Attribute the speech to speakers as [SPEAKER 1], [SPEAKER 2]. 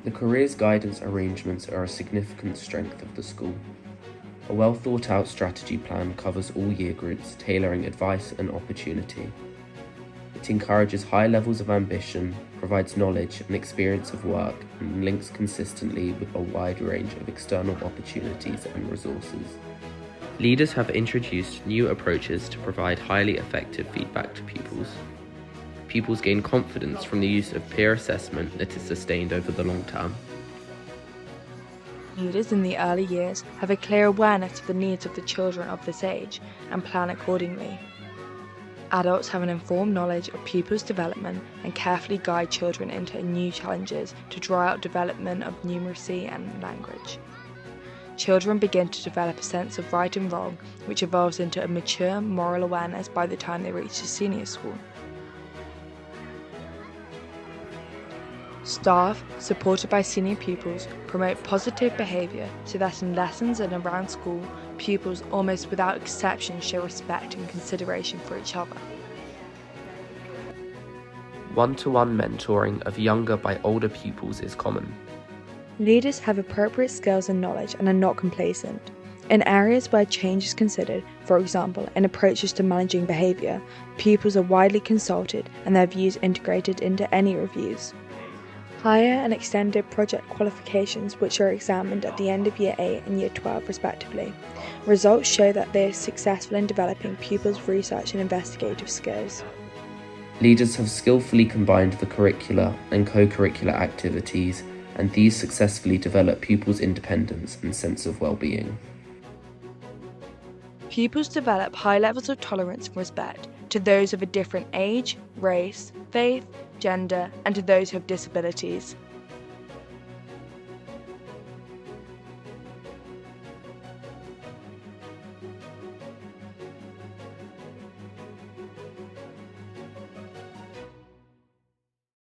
[SPEAKER 1] The careers guidance arrangements are a significant strength of the school. A well thought out strategy plan covers all year groups, tailoring advice and opportunity. It encourages high levels of ambition, provides knowledge and experience of work, and links consistently with a wide range of external opportunities and resources. Leaders have introduced new approaches to provide highly effective feedback to pupils. Pupils gain confidence from the use of peer assessment that is sustained over the long term.
[SPEAKER 2] Leaders in the early years have a clear awareness of the needs of the children of this age and plan accordingly. Adults have an informed knowledge of pupils' development and carefully guide children into new challenges to draw out development of numeracy and language. Children begin to develop a sense of right and wrong, which evolves into a mature moral awareness by the time they reach the senior school. Staff, supported by senior pupils, promote positive behaviour so that in lessons and around school, pupils almost without exception show respect and consideration for each other.
[SPEAKER 1] One-to-one mentoring of younger by older pupils is common.
[SPEAKER 2] Leaders have appropriate skills and knowledge and are not complacent. In areas where change is considered, for example, in approaches to managing behaviour, pupils are widely consulted and their views integrated into any reviews. Higher and extended project qualifications, which are examined at the end of Year 8 and Year 12 respectively. Results show that they are successful in developing pupils' research and investigative skills.
[SPEAKER 1] Leaders have skillfully combined the curricular and co-curricular activities, and these successfully develop pupils' independence and sense of well-being.
[SPEAKER 2] Pupils develop high levels of tolerance and respect to those of a different age, race, faith, gender, and to those who have disabilities.